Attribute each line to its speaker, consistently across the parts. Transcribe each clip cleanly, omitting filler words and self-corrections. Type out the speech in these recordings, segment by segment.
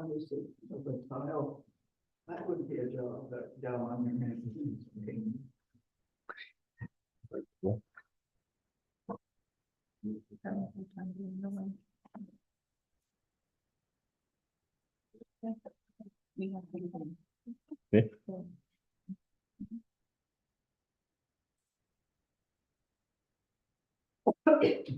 Speaker 1: Obviously, the tile, that would be a job that down on your hand.
Speaker 2: Okay.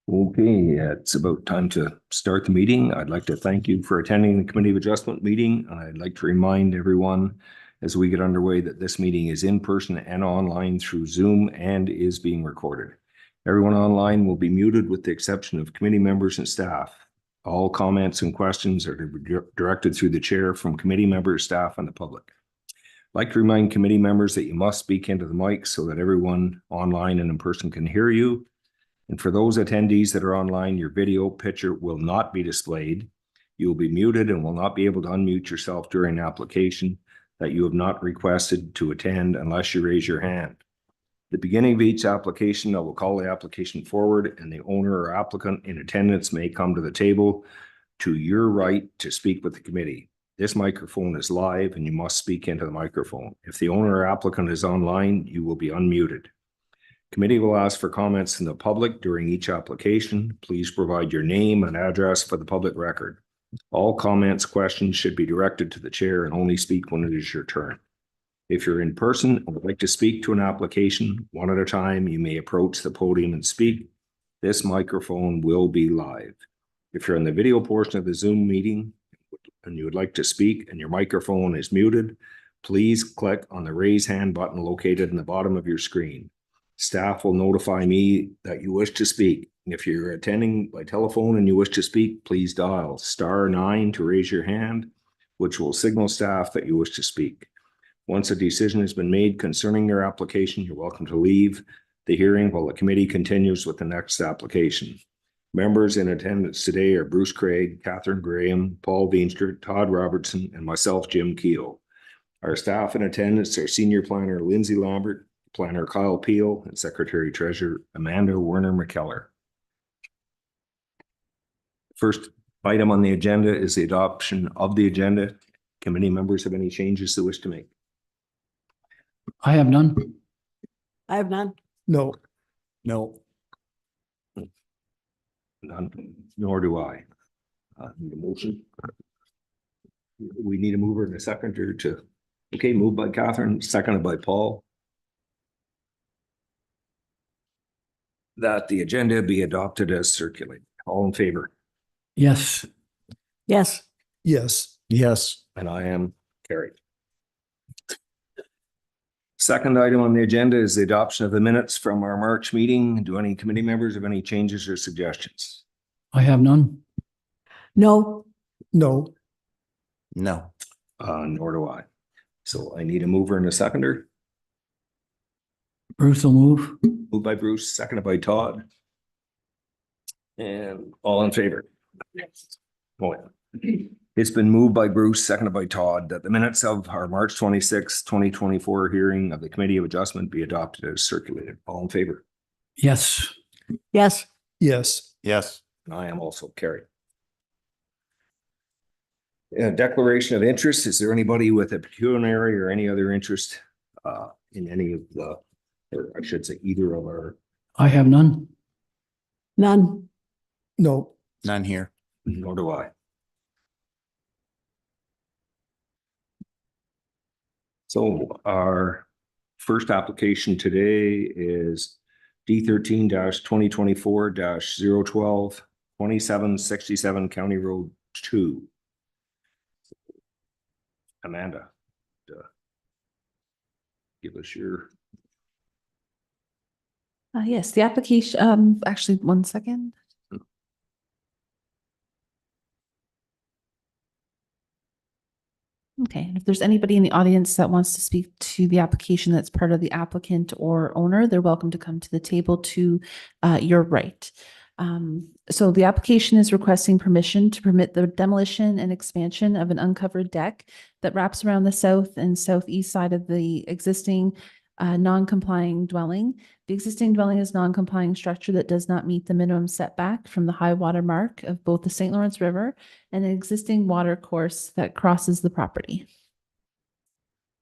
Speaker 2: Okay, it's about time to start the meeting. I'd like to thank you for attending the Committee of Adjustment meeting. And I'd like to remind everyone as we get underway that this meeting is in person and online through Zoom and is being recorded. Everyone online will be muted with the exception of committee members and staff. All comments and questions are directed through the chair from committee members, staff, and the public. I'd like to remind committee members that you must speak into the mic so that everyone online and in person can hear you. And for those attendees that are online, your video picture will not be displayed. You will be muted and will not be able to unmute yourself during application that you have not requested to attend unless you raise your hand. At the beginning of each application, I will call the application forward and the owner or applicant in attendance may come to the table to your right to speak with the committee. This microphone is live and you must speak into the microphone. If the owner or applicant is online, you will be unmuted. Committee will ask for comments from the public during each application. Please provide your name and address for the public record. All comments, questions should be directed to the chair and only speak when it is your turn. If you're in person and would like to speak to an application, one at a time, you may approach the podium and speak. This microphone will be live. If you're in the video portion of the Zoom meeting and you would like to speak and your microphone is muted, please click on the raise hand button located in the bottom of your screen. Staff will notify me that you wish to speak. If you're attending by telephone and you wish to speak, please dial *9 to raise your hand, which will signal staff that you wish to speak. Once a decision has been made concerning your application, you're welcome to leave the hearing while the committee continues with the next application. Members in attendance today are Bruce Craig, Catherine Graham, Paul Veenstra, Todd Robertson, and myself, Jim Keel. Our staff in attendance are Senior Planner Lindsay Lambert, Planner Kyle Peel, and Secretary Treasurer Amanda Werner McKellar. First item on the agenda is the adoption of the agenda. Committee members have any changes they wish to make?
Speaker 3: I have none.
Speaker 4: I have none.
Speaker 3: No. No.
Speaker 2: None, nor do I. Need a motion? We need a mover and a seconder to, okay, moved by Catherine, seconded by Paul. That the agenda be adopted as circulated. All in favor?
Speaker 3: Yes.
Speaker 4: Yes.
Speaker 3: Yes. Yes.
Speaker 2: And I am carried. Second item on the agenda is the adoption of the minutes from our March meeting. Do any committee members have any changes or suggestions?
Speaker 3: I have none.
Speaker 4: No.
Speaker 3: No. No.
Speaker 2: Nor do I. So I need a mover and a seconder.
Speaker 3: Bruce will move.
Speaker 2: Moved by Bruce, seconded by Todd. And all in favor? Oh, yeah. It's been moved by Bruce, seconded by Todd, that the minutes of our March 26, 2024 hearing of the Committee of Adjustment be adopted as circulated. All in favor?
Speaker 3: Yes.
Speaker 4: Yes.
Speaker 3: Yes. Yes.
Speaker 2: And I am also carried. Declaration of interest. Is there anybody with a pecuniary or any other interest in any of the, or I should say either of our?
Speaker 3: I have none.
Speaker 4: None.
Speaker 3: No. None here.
Speaker 2: Nor do I. So our first application today is D13 2024 012 2767 County Road 2. Amanda, give us your.
Speaker 5: Yes, the application, actually, one second. Okay, and if there's anybody in the audience that wants to speak to the application that's part of the applicant or owner, they're welcome to come to the table to your right. So the application is requesting permission to permit the demolition and expansion of an uncovered deck that wraps around the south and southeast side of the existing non-complying dwelling. The existing dwelling is non-complying structure that does not meet the minimum setback from the high water mark of both the St. Lawrence River and an existing water course that crosses the property.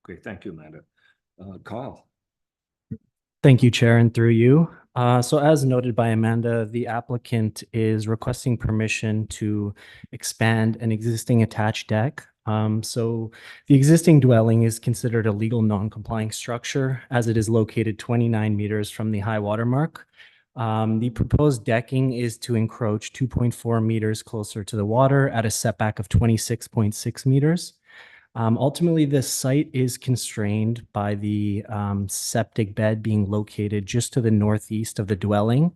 Speaker 2: Okay, thank you, Amanda. Kyle.
Speaker 6: Thank you, Chair, and through you. So as noted by Amanda, the applicant is requesting permission to expand an existing attached deck. So the existing dwelling is considered a legal non-complying structure as it is located 29 meters from the high water mark. The proposed decking is to encroach 2.4 meters closer to the water at a setback of 26.6 meters. Ultimately, this site is constrained by the septic bed being located just to the northeast of the dwelling.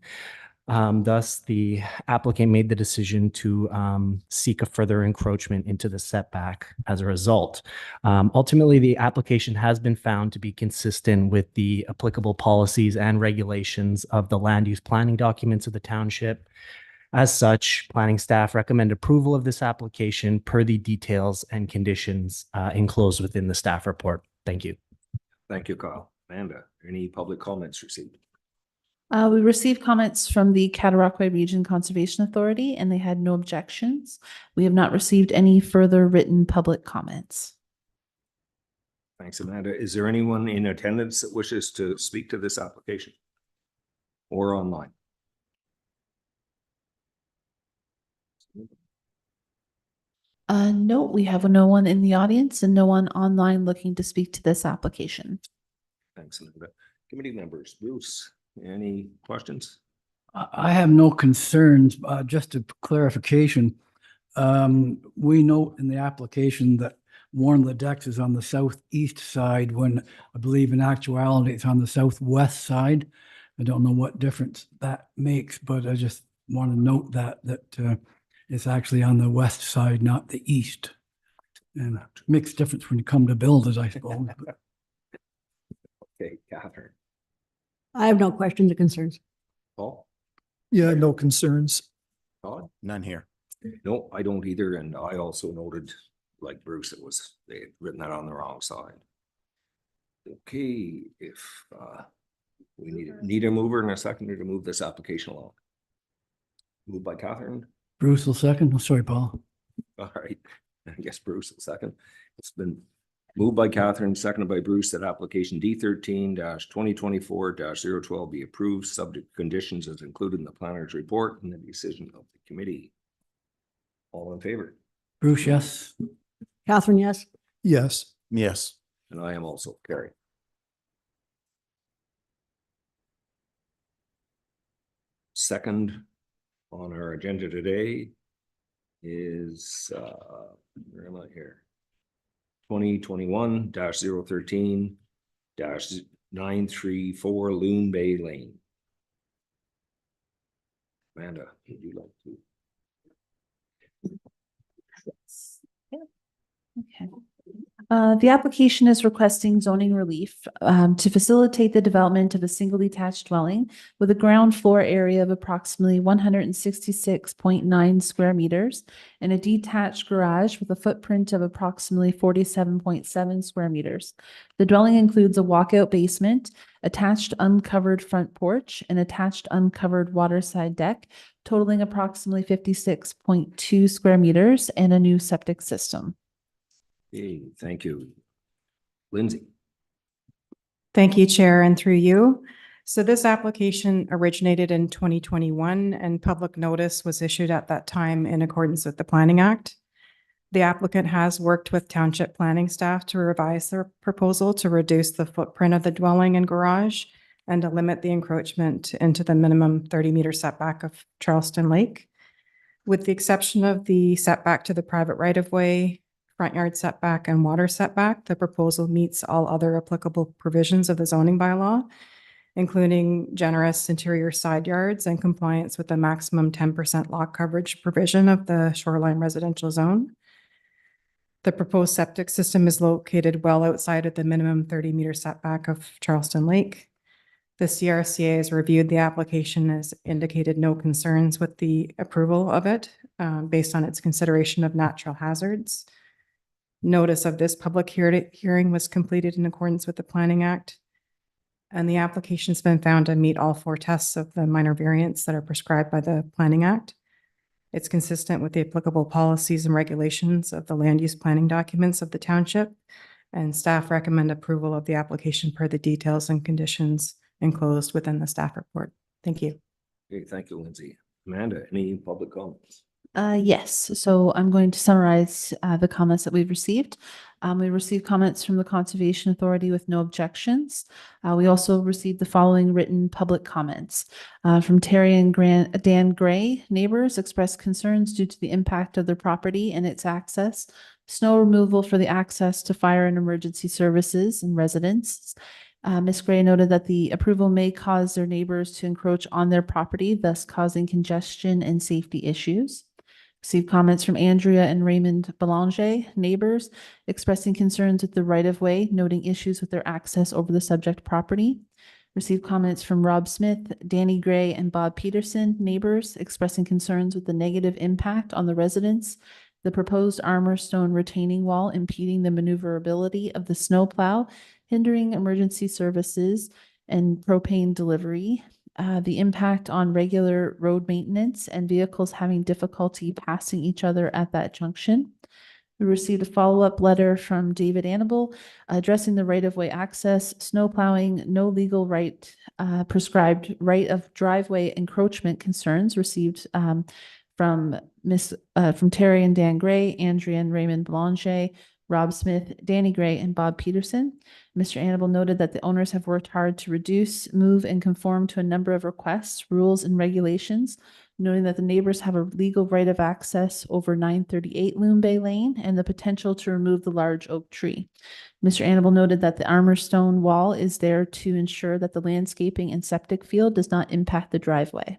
Speaker 6: Thus, the applicant made the decision to seek a further encroachment into the setback as a result. Ultimately, the application has been found to be consistent with the applicable policies and regulations of the land use planning documents of the township. As such, planning staff recommend approval of this application per the details and conditions enclosed within the staff report. Thank you.
Speaker 2: Thank you, Kyle. Amanda, any public comments received?
Speaker 5: We received comments from the Cataraqui Region Conservation Authority and they had no objections. We have not received any further written public comments.
Speaker 2: Thanks, Amanda. Is there anyone in attendance that wishes to speak to this application or online?
Speaker 5: No, we have no one in the audience and no one online looking to speak to this application.
Speaker 2: Thanks, Amanda. Committee members, Bruce, any questions?
Speaker 3: I have no concerns, just a clarification. We note in the application that one of the decks is on the southeast side when I believe in actuality it's on the southwest side. I don't know what difference that makes, but I just want to note that it's actually on the west side, not the east. And it makes a difference when you come to build it, I suppose.
Speaker 2: Okay, Catherine.
Speaker 4: I have no questions or concerns.
Speaker 2: Paul?
Speaker 3: Yeah, no concerns.
Speaker 2: Todd?
Speaker 3: None here.
Speaker 2: No, I don't either. And I also noted, like Bruce, they had written that on the wrong side. Okay, if we need a mover and a seconder to move this application along. Moved by Catherine.
Speaker 3: Bruce will second. Oh, sorry, Paul.
Speaker 2: All right, I guess Bruce will second. It's been moved by Catherine, seconded by Bruce, that application D13-2024-012 be approved, subject to conditions as included in the planner's report and the decision of the committee. All in favor?
Speaker 3: Bruce, yes.
Speaker 4: Catherine, yes.
Speaker 3: Yes.
Speaker 6: Yes.
Speaker 2: And I am also carried. Second on our agenda today is, where am I here? 2021-013-934 Loon Bay Lane. Amanda, would you like to?
Speaker 5: Okay. The application is requesting zoning relief to facilitate the development of a single detached dwelling with a ground floor area of approximately 166.9 square meters and a detached garage with a footprint of approximately 47.7 square meters. The dwelling includes a walkout basement, attached uncovered front porch, and attached uncovered waterside deck, totaling approximately 56.2 square meters and a new septic system.
Speaker 2: Hey, thank you. Lindsay.
Speaker 7: Thank you, Chair, and through you. So this application originated in 2021 and public notice was issued at that time in accordance with the Planning Act. The applicant has worked with township planning staff to revise their proposal to reduce the footprint of the dwelling and garage and to limit the encroachment into the minimum 30-meter setback of Charleston Lake. With the exception of the setback to the private right-of-way, front yard setback and water setback, the proposal meets all other applicable provisions of the zoning bylaw, including generous interior side yards and compliance with the maximum 10% lot coverage provision of the shoreline residential zone. The proposed septic system is located well outside of the minimum 30-meter setback of Charleston Lake. The CRCA has reviewed the application, has indicated no concerns with the approval of it based on its consideration of natural hazards. Notice of this public hearing was completed in accordance with the Planning Act. And the application's been found to meet all 4 tests of the minor variants that are prescribed by the Planning Act. It's consistent with the applicable policies and regulations of the land use planning documents of the township. And staff recommend approval of the application per the details and conditions enclosed within the staff report. Thank you.
Speaker 2: Okay, thank you, Lindsay. Amanda, any public comments?
Speaker 5: Yes, so I'm going to summarize the comments that we've received. We received comments from the Conservation Authority with no objections. We also received the following written public comments from Terry and Dan Gray. Neighbors expressed concerns due to the impact of their property and its access, snow removal for the access to fire and emergency services and residents. Ms. Gray noted that the approval may cause their neighbors to encroach on their property, thus causing congestion and safety issues. Received comments from Andrea and Raymond Belanger, neighbors, expressing concerns with the right-of-way, noting issues with their access over the subject property. Received comments from Rob Smith, Danny Gray, and Bob Peterson, neighbors, expressing concerns with the negative impact on the residents, the proposed armor stone retaining wall impeding the maneuverability of the snowplow, hindering emergency services and propane delivery, the impact on regular road maintenance and vehicles having difficulty passing each other at that junction. We received a follow-up letter from David Annable addressing the right-of-way access, snow plowing, no legal right, prescribed right of driveway encroachment concerns received from Terry and Dan Gray, Andrea and Raymond Belanger, Rob Smith, Danny Gray, and Bob Peterson. Mr. Annable noted that the owners have worked hard to reduce, move, and conform to a number of requests, rules, and regulations, noting that the neighbors have a legal right of access over 938 Loon Bay Lane and the potential to remove the large oak tree. Mr. Annable noted that the armor stone wall is there to ensure that the landscaping and septic field does not impact the driveway.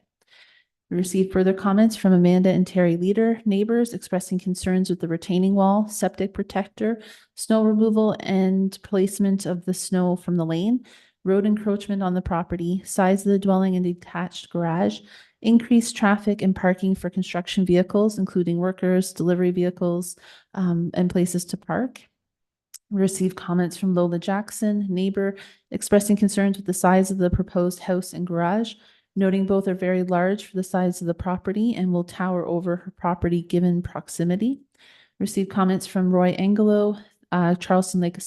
Speaker 5: We received further comments from Amanda and Terry Leader, neighbors expressing concerns with the retaining wall, septic protector, snow removal and placement of the snow from the lane, road encroachment on the property, size of the dwelling and detached garage, increased traffic and parking for construction vehicles, including workers, delivery vehicles, and places to park. We received comments from Lola Jackson, neighbor, expressing concerns with the size of the proposed house and garage, noting both are very large for the size of the property and will tower over her property given proximity. Received comments from Roy Angelo, Charleston Lake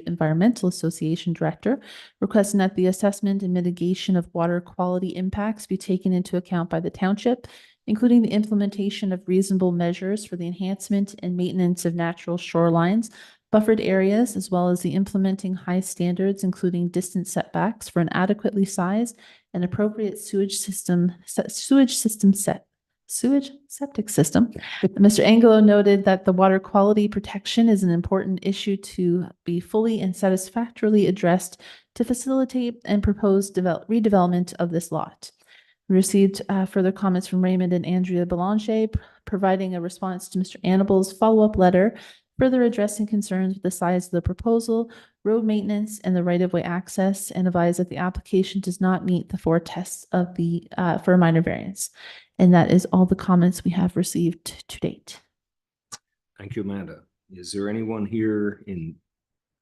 Speaker 5: Environmental Association Director, requesting that the assessment and mitigation of water quality impacts be taken into account by the township, including the implementation of reasonable measures for the enhancement and maintenance of natural shorelines, buffered areas, as well as the implementing high standards, including distance setbacks for an adequately sized and appropriate sewage septic system. Mr. Angelo noted that the water quality protection is an important issue to be fully and satisfactorily addressed to facilitate and propose redevelopment of this lot. We received further comments from Raymond and Andrea Belanger, providing a response to Mr. Annable's follow-up letter, further addressing concerns with the size of the proposal, road maintenance, and the right-of-way access, and advise that the application does not meet the 4 tests of the for a minor variance. And that is all the comments we have received to date.
Speaker 2: Thank you, Amanda. Is there anyone here in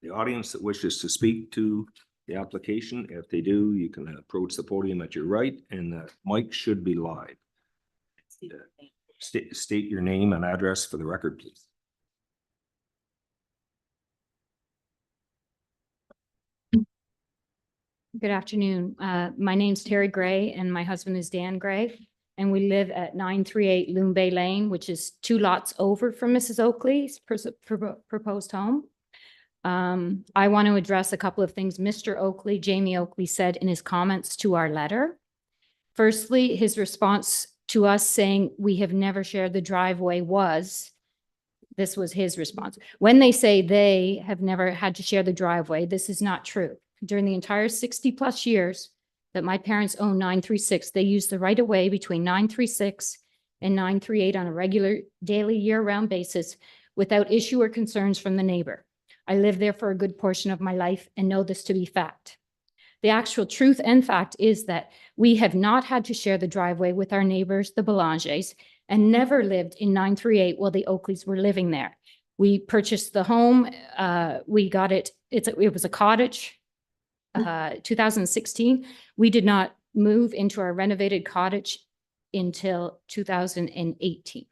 Speaker 2: the audience that wishes to speak to the application? If they do, you can approach the podium at your right, and the mic should be live. State your name and address for the record, please.
Speaker 8: Good afternoon. My name's Terry Gray and my husband is Dan Gray. And we live at 938 Loon Bay Lane, which is 2 lots over from Mrs. Oakley's proposed home. I want to address a couple of things Mr. Oakley, Jamie Oakley, said in his comments to our letter. Firstly, his response to us saying we have never shared the driveway this was his response. When they say they have never had to share the driveway, this is not true. during the entire 60-plus years that my parents owned 936, they used the right-of-way between 936 and 938 on a regular, daily, year-round basis without issue or concerns from the neighbor. I lived there for a good portion of my life and know this to be fact. The actual truth and fact is that we have not had to share the driveway with our neighbors, the Belanges, and never lived in 938 while the Oakleys were living there. We purchased the home, we got it, it was a cottage, 2016. We did not move into our renovated cottage until 2018.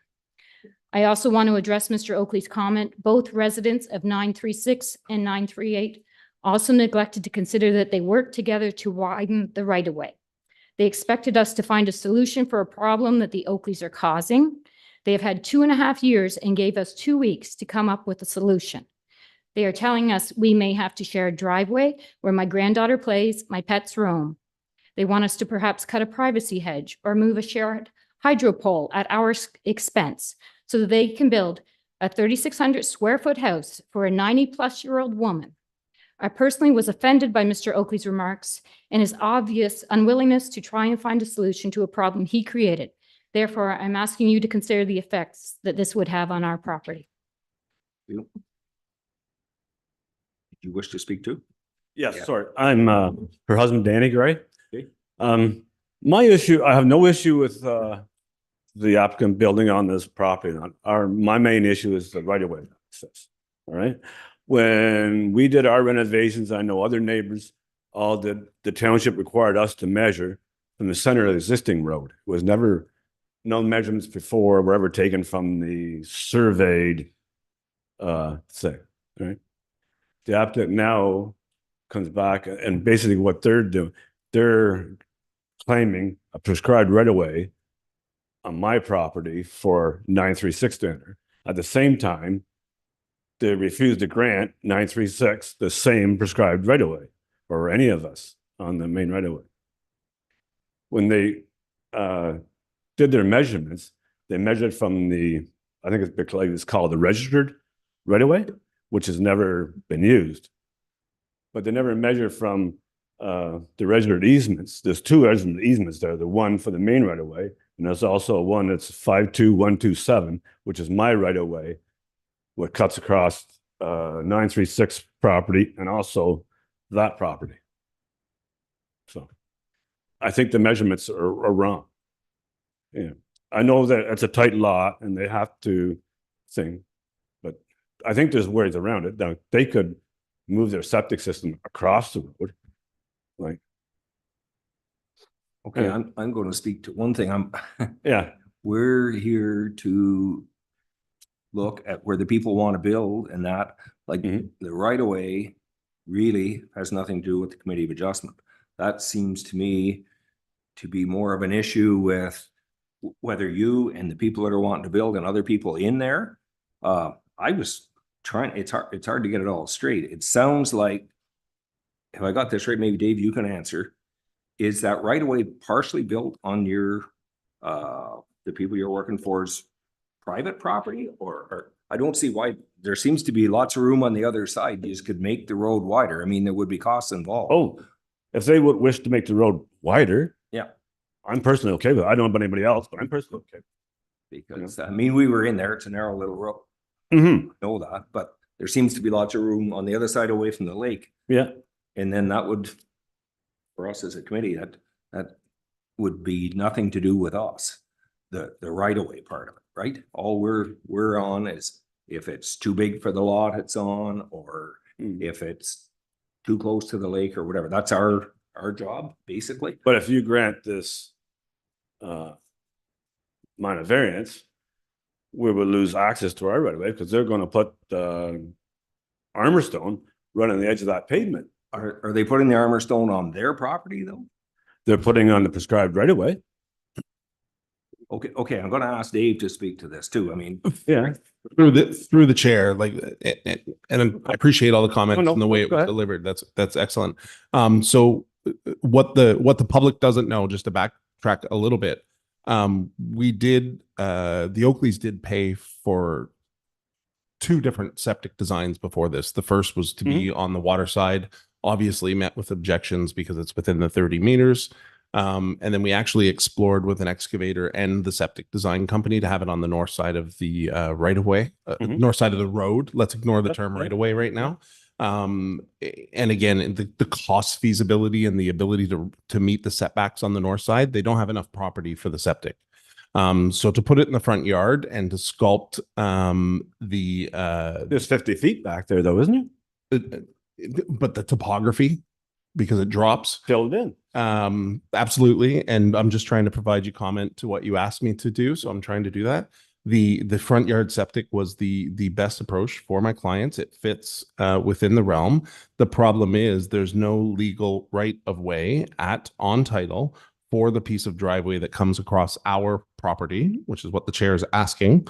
Speaker 8: I also want to address Mr. Oakley's comment. Both residents of 936 and 938 also neglected to consider that they worked together to widen the right-of-way. They expected us to find a solution for a problem that the Oakleys are causing. They have had 2.5 years and gave us 2 weeks to come up with a solution. They are telling us we may have to share a driveway where my granddaughter plays, my pets roam. They want us to perhaps cut a privacy hedge or move a shared hydro pole at our expense so that they can build a 3,600 square foot house for a 90-plus-year-old woman. I personally was offended by Mr. Oakley's remarks and his obvious unwillingness to try and find a solution to a problem he created. Therefore, I'm asking you to consider the effects that this would have on our property.
Speaker 2: You wish to speak to?
Speaker 9: Yes,
Speaker 2: Yeah.
Speaker 9: sorry. I'm her husband, Danny Gray.
Speaker 2: Okay.
Speaker 9: My issue, I have no issue with the applicant building on this property. My main issue is the right of way access. All right. When we did our renovations, I know other neighbors, all the township required us to measure from the center of the existing road. It was never, no measurements before were ever taken from the surveyed thing. Right. The applicant now comes back and basically what they're doing, they're claiming a prescribed right of way on my property for 936 to enter. At the same time, they refused to grant 936 the same prescribed right of way or any of us on the main right of way. When they did their measurements, they measured from the, I think it's called the registered right of way, which has never been used. But they never measured from the registered easements. There's 2 registered easements there, the one for the main right of way, and there's also one that's 52127, which is my right of way, what cuts across 936 property and also that property. So I think the measurements are wrong. Yeah, I know that it's a tight lot and they have to sing, but I think there's ways around it. Now they could move their septic system across the road. Like,
Speaker 2: Okay,
Speaker 9: Yeah.
Speaker 2: I'm going to speak to one thing.
Speaker 9: yeah,
Speaker 2: We're here to look at where the people want to build and that, like,
Speaker 9: Mhm.
Speaker 2: the right of way really has nothing to do with the Committee of Adjustment. That seems to me to be more of an issue with whether you and the people that are wanting to build and other people in there. I was trying, it's hard to get it all straight. It sounds like, have I got this right? Maybe Dave, you can answer. Is that right away partially built on your, the people you're working for's private property? Or I don't see why, there seems to be lots of room on the other side. You just could make the road wider. I mean, there would be costs involved.
Speaker 9: oh, if they would wish to make the road wider,
Speaker 2: Yeah,
Speaker 9: I'm personally okay with it. I don't know about anybody else, but I'm personally okay.
Speaker 2: because I mean, we were in there. It's a narrow little road.
Speaker 9: Mm-hmm.
Speaker 2: Know that, but there seems to be lots of room on the other side away from the lake.
Speaker 9: Yeah,
Speaker 2: And then that would, for us as a committee, that would be nothing to do with us. The right of way part of it, right? All we're on is if it's too big for the lot it's on, or
Speaker 9: Mm.
Speaker 2: if it's too close to the lake or whatever. That's our job, basically.
Speaker 9: but if you grant this minor variance, we will lose access to our right of way because they're going to put armor stone right on the edge of that pavement.
Speaker 2: Are they putting the armor stone on their property though?
Speaker 9: They're putting on the prescribed right of way.
Speaker 2: Okay, I'm gonna ask Dave to speak to this too. I mean,
Speaker 9: Yeah.
Speaker 10: Through the chair, like, and I appreciate all the comments
Speaker 9: no,
Speaker 10: and the way it
Speaker 9: go
Speaker 10: was
Speaker 9: ahead.
Speaker 10: delivered. That's excellent. So what the public doesn't know, just to backtrack a little bit, we did, the Oakleys did pay for 2 different septic designs before this. The first was to be on the water side, obviously met with objections because it's within the 30 meters. And then we actually explored with an excavator and the septic design company to have it on the north side of the right of way, north side of the road. Let's ignore the term right of way right now. And again, the cost feasibility and the ability to meet the setbacks on the north side, they don't have enough property for the septic. So to put it in the front yard and to sculpt
Speaker 9: There's 50 feet back there though, isn't it?
Speaker 10: But the topography, because it drops.
Speaker 9: Filled in.
Speaker 10: Absolutely. And I'm just trying to provide you comment to what you asked me to do. So I'm trying to do that. The front yard septic was the best approach for my clients. It fits within the realm. The problem is there's no legal right of way on title for the piece of driveway that comes across our property, which is what the chair is asking.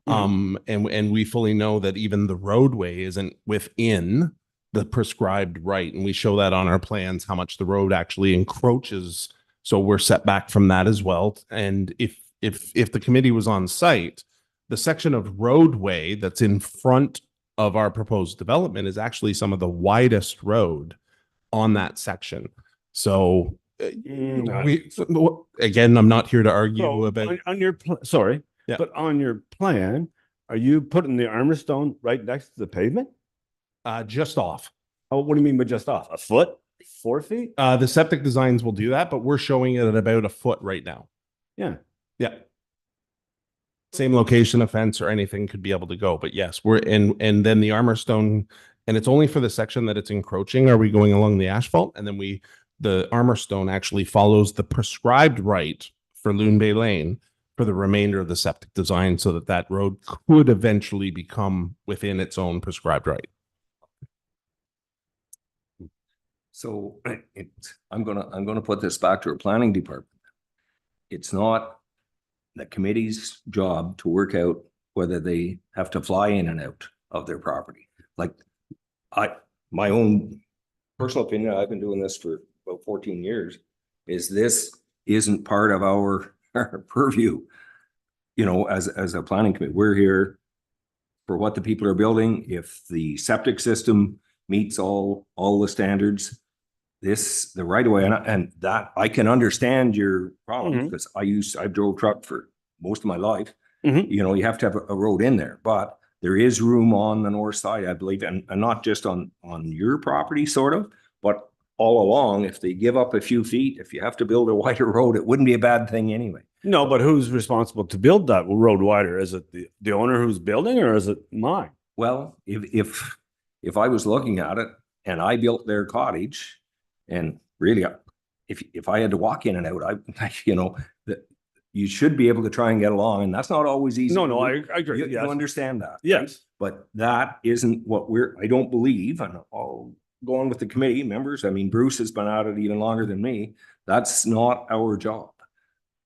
Speaker 10: And we fully know that even the roadway isn't within the prescribed right. And we show that on our plans, how much the road actually encroaches. So we're set back from that as well. And if the committee was on site, the section of roadway that's in front of our proposed development is actually some of the widest road on that section. So again, I'm not here to argue
Speaker 9: So
Speaker 10: about
Speaker 9: on your sorry,
Speaker 10: Yeah.
Speaker 9: but on your plan, are you putting the Armorstone right next to the pavement?
Speaker 10: just off.
Speaker 9: Oh, what do you mean by just off? A foot? 4 feet?
Speaker 10: The septic designs will do that, but we're showing it at about a foot right now.
Speaker 9: Yeah.
Speaker 10: Yeah. Same location, a fence or anything could be able to go, but yes, we're in, and then the Armorstone, and it's only for the section that it's encroaching. Are we going along the asphalt? And then the Armorstone actually follows the prescribed right for Loon Bay Lane for the remainder of the septic design so that road could eventually become within its own prescribed right.
Speaker 2: So I'm gonna put this back to our planning department. It's not the committee's job to work out whether they have to fly in and out of their property. Like my own personal opinion, I've been doing this for about 14 years, is this isn't part of our purview. You know, as a planning committee, we're here for what the people are building. If the septic system meets all the standards, the right of way, and that I can understand your problem because I drove truck for most of my life. You know, you have to have a road in there, but there is room on the north side, I believe, and not just on your property, sort of, but all along. If they give up a few feet, if you have to build a wider road, it wouldn't be a bad thing anyway.
Speaker 9: No, but who's responsible to build that road wider? Is it the owner who's building, or is it mine?
Speaker 2: Well, if I was looking at it and I built their cottage, and really, if I had to walk in and out, you know, that you should be able to try and get along, and that's not always easy.
Speaker 9: No, I agree.
Speaker 2: You
Speaker 9: Yes.
Speaker 2: understand that.
Speaker 9: Yes.
Speaker 2: But that isn't what I don't believe, and I'll go on with the committee members. I mean, Bruce has been at it even longer than me. That's not our job,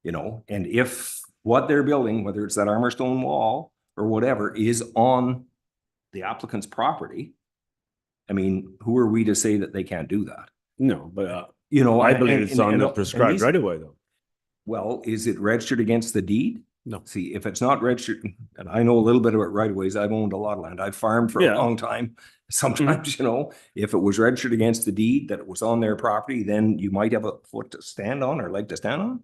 Speaker 2: you know, and if what they're building, whether it's that Armorstone wall or whatever, is on the applicant's property, I mean, who are we to say that they can't do that?
Speaker 9: No, but
Speaker 2: You know,
Speaker 9: I believe
Speaker 2: and-
Speaker 9: it's on
Speaker 2: and-
Speaker 9: the
Speaker 2: and
Speaker 9: prescribed
Speaker 2: these-
Speaker 9: right away though.
Speaker 2: Well, is it registered against the deed?
Speaker 10: No.
Speaker 2: See, if it's not registered, and I know a little bit about right of ways, I've owned a lot of land. I've farmed for
Speaker 9: Yeah.
Speaker 2: a long time. Sometimes, you know, if it was registered against the deed, that it was on their property, then you might have a foot to stand on or leg to stand on.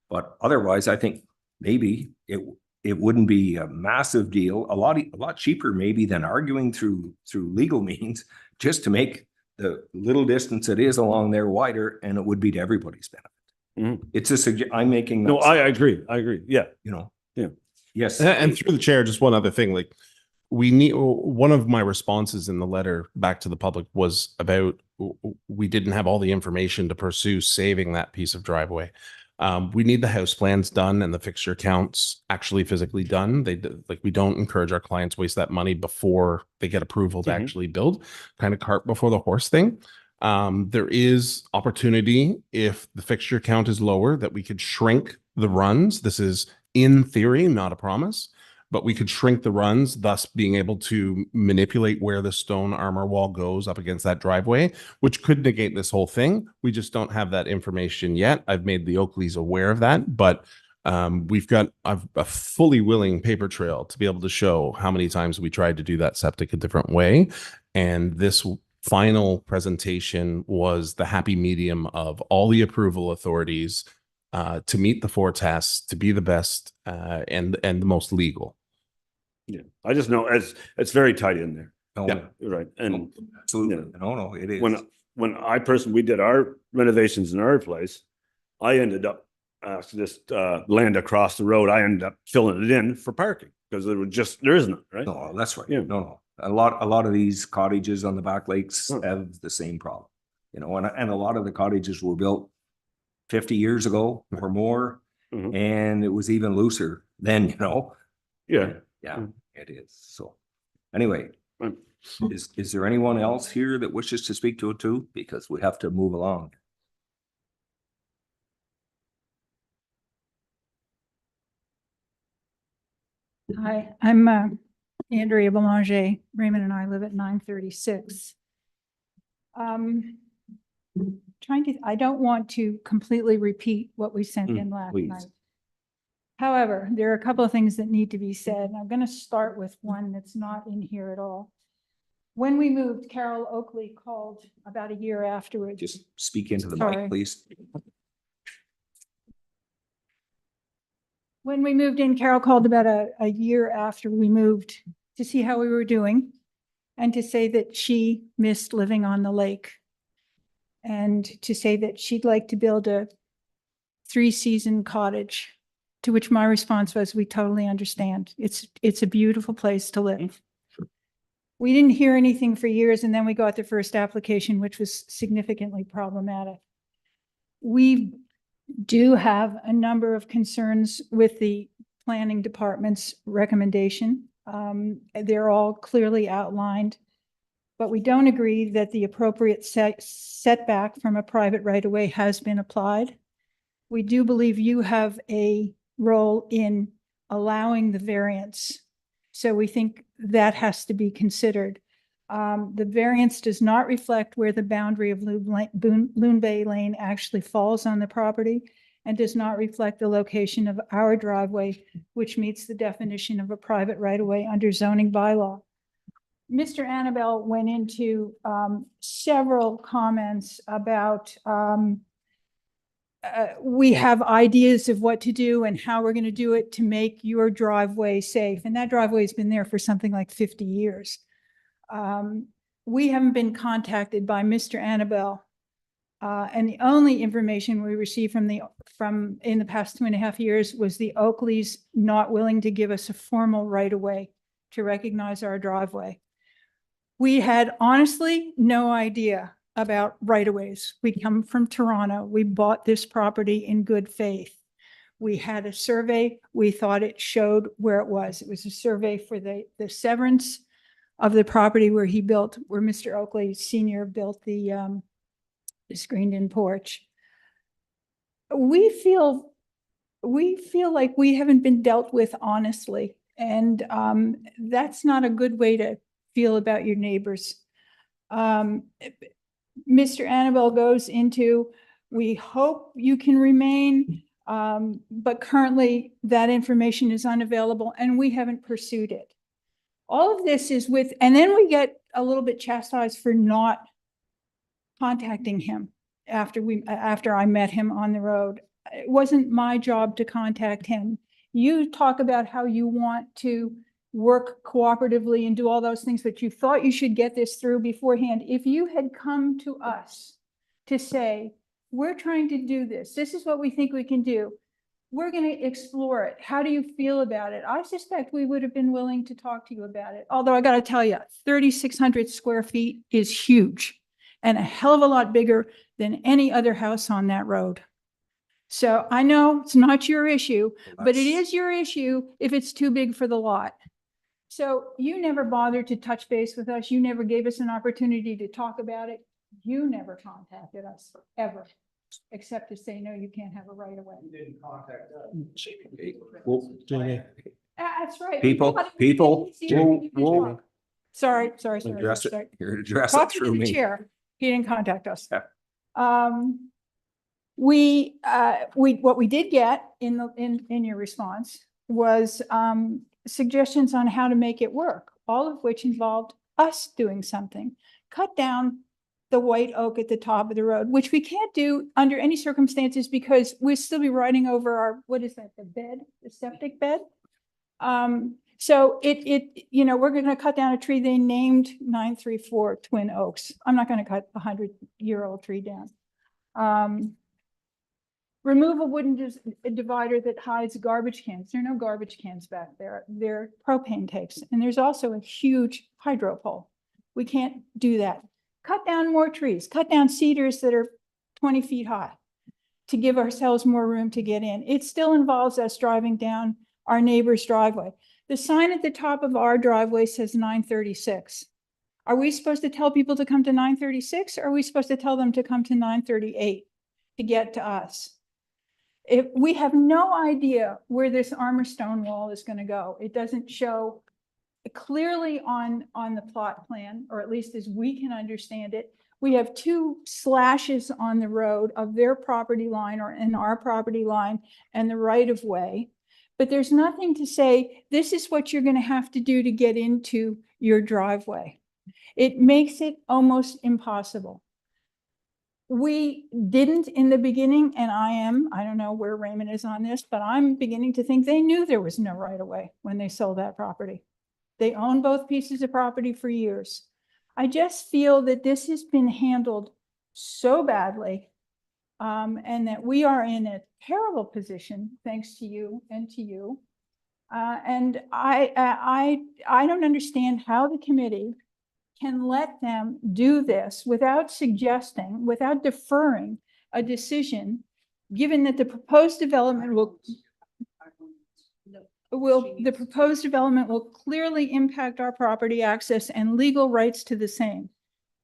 Speaker 2: But otherwise, I think maybe it wouldn't be a massive deal, a lot cheaper maybe than arguing through legal means, just to make the little distance it is along there wider, and it would be to everybody's benefit. It's I'm making.
Speaker 9: No,
Speaker 2: that
Speaker 9: I agree. Yeah.
Speaker 2: you know.
Speaker 9: Yeah.
Speaker 2: Yes.
Speaker 10: And through the chair, just one other thing, like one of my responses in the letter back to the public was about we didn't have all the information to pursue saving that piece of driveway. We need the house plans done and the fixture counts actually physically done. We don't encourage our clients waste that money before they get approval to actually build, kind of cart before the horse thing. There is opportunity if the fixture count is lower that we could shrink the runs. This is in theory, not a promise, but we could shrink the runs, thus being able to manipulate where the stone armor wall goes up against that driveway, which could negate this whole thing. We just don't have that information yet. I've made the Oakleys aware of that, but we've got a fully willing paper trail to be able to show how many times we tried to do that septic a different way. And this final presentation was the happy medium of all the approval authorities to meet the 4 tests, to be the best and the most legal.
Speaker 9: Yeah, I just know it's very tight in there.
Speaker 2: No,
Speaker 10: Yeah.
Speaker 9: You're right. And
Speaker 2: absolutely. No, it is.
Speaker 9: when we did our renovations in our place, I ended up just land across the road. I ended up filling it in for parking because there isn't, right?
Speaker 2: No, that's right.
Speaker 9: Yeah.
Speaker 2: No. A lot of these cottages on the back lakes
Speaker 9: Huh.
Speaker 2: have the same problem. You know, and a lot of the cottages were built 50 years ago or more,
Speaker 9: Mhm.
Speaker 2: and it was even looser then, you know?
Speaker 9: Yeah.
Speaker 2: Yeah,
Speaker 9: Mm.
Speaker 2: it is. So anyway,
Speaker 9: Mm.
Speaker 2: is there anyone else here that wishes to speak to it too? Because we have to move along.
Speaker 11: Hi, I'm Andrea Belanger. Raymond and I live at 936. I don't want to completely repeat what we sent in last
Speaker 2: please.
Speaker 11: night. However, there are a couple of things that need to be said, and I'm going to start with one that's not in here at all. When we moved, Carol Oakley called about a year afterwards.
Speaker 2: Just speak into the
Speaker 11: Sorry.
Speaker 2: mic, please.
Speaker 11: When we moved in, Carol called about a year after we moved to see how we were doing and to say that she missed living on the lake and to say that she'd like to build a 3-season cottage, to which my response was, we totally understand. It's a beautiful place to live. We didn't hear anything for years, and then we got the first application, which was significantly problematic. We do have a number of concerns with the planning department's recommendation. They're all clearly outlined, but we don't agree that the appropriate setback from a private right-of-way has been applied. We do believe you have a role in allowing the variance. So we think that has to be considered. The variance does not reflect where the boundary of Loon Bay Lane actually falls on the property and does not reflect the location of our driveway, which meets the definition of a private right-of-way under zoning bylaw. Mr. Annabelle went into several comments about we have ideas of what to do and how we're going to do it to make your driveway safe. And that driveway has been there for something like 50 years. We haven't been contacted by Mr. Annabelle. And the only information we received from in the past 2.5 years was the Oakleys not willing to give us a formal right-of-way to recognize our driveway. We had honestly no idea about right-of-ways. We come from Toronto. We bought this property in good faith. We had a survey. We thought it showed where it was. It was a survey for the severance of the property where Mr. Oakley Sr. built the screened-in porch. We feel like we haven't been dealt with honestly, and that's not a good way to feel about your neighbors. Mr. Annabelle goes into, we hope you can remain, but currently that information is unavailable and we haven't pursued it. All of this is and then we get a little bit chastised for not contacting him after I met him on the road. It wasn't my job to contact him. You talk about how you want to work cooperatively and do all those things, but you thought you should get this through beforehand. If you had come to us to say, we're trying to do this, this is what we think we can do, we're going to explore it. How do you feel about it? I suspect we would have been willing to talk to you about it. Although I got to tell you, 3,600 square feet is huge and a hell of a lot bigger than any other house on that road. So I know it's not your issue, but it is your issue if it's too big for the lot. So you never bothered to touch base with us. You never gave us an opportunity to talk about it. You never contacted us ever, except to say, no, you can't have a right of way.
Speaker 1: You didn't contact us.
Speaker 2: Well,
Speaker 11: That's right.
Speaker 2: People,
Speaker 11: Sorry.
Speaker 2: address it. You're to address it
Speaker 11: Talking to
Speaker 2: through
Speaker 11: the
Speaker 2: me.
Speaker 11: chair. He didn't contact us.
Speaker 2: Yeah.
Speaker 11: What we did get in your response was suggestions on how to make it work, all of which involved us doing something. cut down the white oak at the top of the road, which we can't do under any circumstances because we'll still be riding over our, what is that, the bed, the septic bed? So we're gonna cut down a tree they named 934 Twin Oaks. I'm not gonna cut a 100-year-old tree down. Remove a wooden divider that hides garbage cans. There are no garbage cans back there. They're propane tanks. And there's also a huge hydro pole. We can't do that. Cut down more trees, cut down cedars that are 20 feet high to give ourselves more room to get in. It still involves us driving down our neighbor's driveway. The sign at the top of our driveway says 936. Are we supposed to tell people to come to 936? Or are we supposed to tell them to come to 938 to get to us? If we have no idea where this armor stone wall is going to go, it doesn't show clearly on the plot plan, or at least as we can understand it. We have 2 slashes on the road of their property line or in our property line and the right of way. But there's nothing to say, this is what you're going to have to do to get into your driveway. It makes it almost impossible. We didn't in the beginning, and I don't know where Raymond is on this, but I'm beginning to think they knew there was no right of way when they sold that property. They own both pieces of property for years. I just feel that this has been handled so badly, and that we are in a terrible position, thanks to you and to you. And I don't understand how the committee can let them do this without suggesting, without deferring a decision, given that the proposed development will clearly impact our property access and legal rights to the same.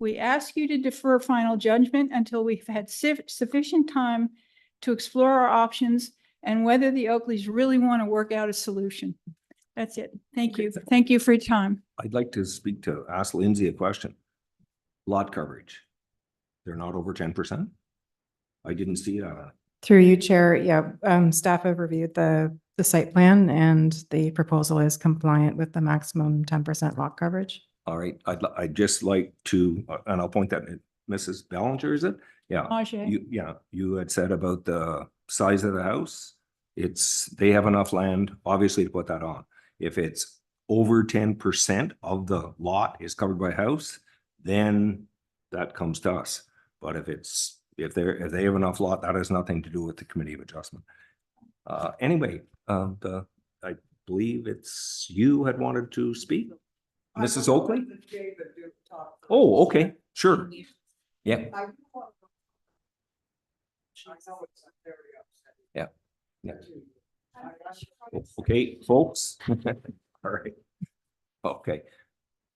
Speaker 11: We ask you to defer final judgment until we've had sufficient time to explore our options and whether the Oakleys really want to work out a solution. That's it. Thank you. Thank you for your time.
Speaker 2: I'd like to ask Lindsay a question. Lot coverage. They're not over 10%? I didn't see that.
Speaker 7: Through you, Chair, yeah, staff have reviewed the site plan and the proposal is compliant with the maximum 10% lot coverage.
Speaker 2: All right, I'd just like to, and I'll point that at Mrs. Bellinger, is it? Yeah.
Speaker 11: Ajay.
Speaker 2: You had said about the size of the house. They have enough land, obviously, to put that on. If it's over 10% of the lot is covered by a house, then that comes to us. But if they have enough lot, that has nothing to do with the Committee of Adjustment. Anyway, I believe it's you had wanted to speak, Mrs. Oakley? Oh, okay, sure. Yeah. Yeah. Yeah. Okay, folks. All right. Okay.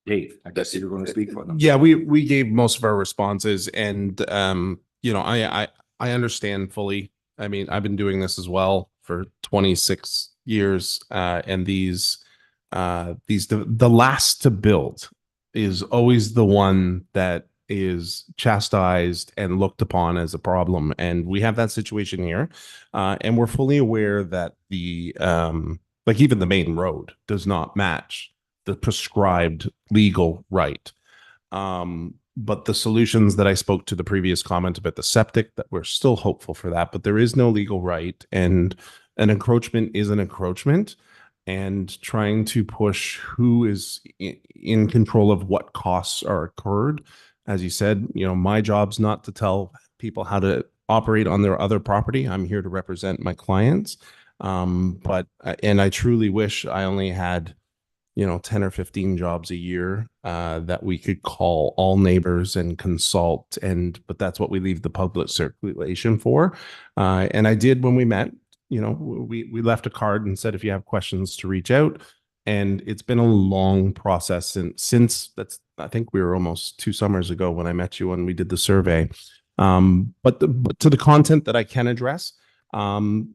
Speaker 2: Dave, I guess you're going to speak for them.
Speaker 10: Yeah, we gave most of our responses and I understand fully. I mean, I've been doing this as well for 26 years and the last to build is always the one that is chastised and looked upon as a problem. And we have that situation here. And we're fully aware that even the main road does not match the prescribed legal right. But the solutions that I spoke to the previous comment about the septic, that we're still hopeful for that, but there is no legal right. And an encroachment is an encroachment. And trying to push who is in control of what costs are incurred. As you said, my job's not to tell people how to operate on their other property. I'm here to represent my clients. And I truly wish I only had, 10 or 15 jobs a year that we could call all neighbors and consult. But that's what we leave the public circulation for. And I did when we met. We left a card and said, if you have questions to reach out. And it's been a long process since I think we were almost 2 summers ago when I met you when we did the survey. But to the content that I can address, it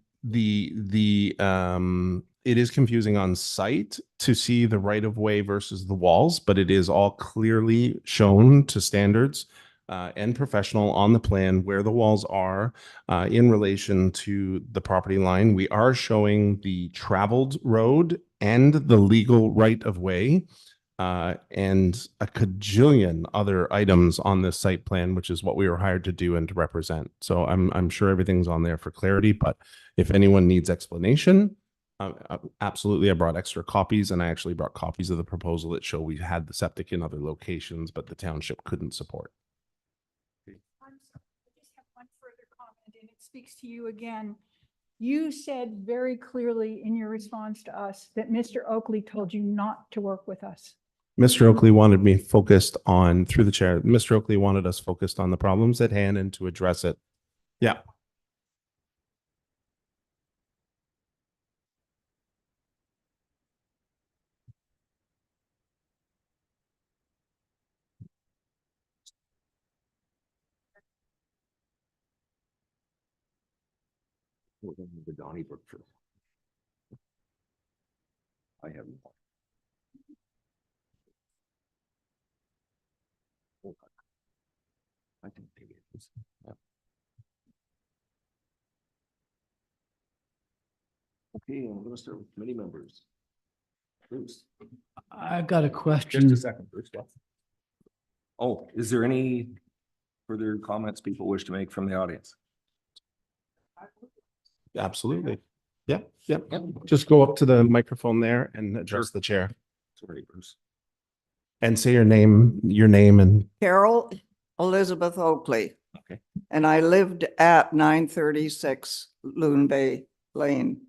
Speaker 10: is confusing on site to see the right of way versus the walls, but it is all clearly shown to standards and professional on the plan where the walls are in relation to the property line. We are showing the traveled road and the legal right of way and a cajillion other items on this site plan, which is what we were hired to do and to represent. So I'm sure everything's on there for clarity, but if anyone needs explanation, absolutely, I brought extra copies, and I actually brought copies of the proposal that show we had the septic in other locations, but the township couldn't support.
Speaker 11: I'm sorry, I just have one further comment, and it speaks to you again. You said very clearly in your response to us that Mr. Oakley told you not to work with us.
Speaker 10: Mr. Oakley wanted me focused on, through the chair, Mr. Oakley wanted us focused on the problems at hand and to address it. Yeah.
Speaker 2: The Donnybrook trip. I have. I think maybe it is. Yeah. Okay, I'm gonna start with committee members. Bruce.
Speaker 3: I've got a
Speaker 2: Just
Speaker 3: question.
Speaker 2: a second, Bruce. Oh, is there any further comments people wish to make from the audience?
Speaker 10: Absolutely. Yeah, yeah. Just go up to the microphone there and address the chair
Speaker 2: Sorry, Bruce.
Speaker 10: and say your name and
Speaker 1: Carol Elizabeth Oakley.
Speaker 2: Okay.
Speaker 1: And I lived at 936 Loon Bay Lane.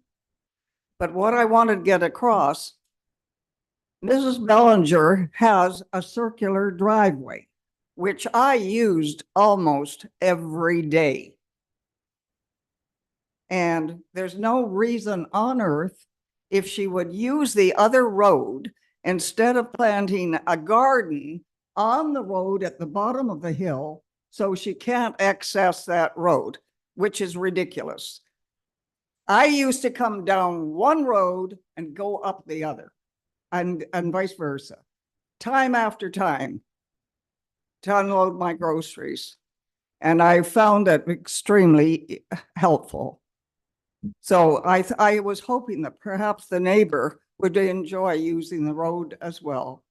Speaker 1: But what I wanted to get across, Mrs. Bellinger has a circular driveway, which I used almost every day. And there's no reason on earth, if she would use the other road instead of planting a garden on the road at the bottom of the hill, so she can't access that road, which is ridiculous. I used to come down one road and go up the other, and vice versa, time after time, to unload my groceries. And I found it extremely helpful. So I was hoping that perhaps the neighbor would enjoy using the road as well.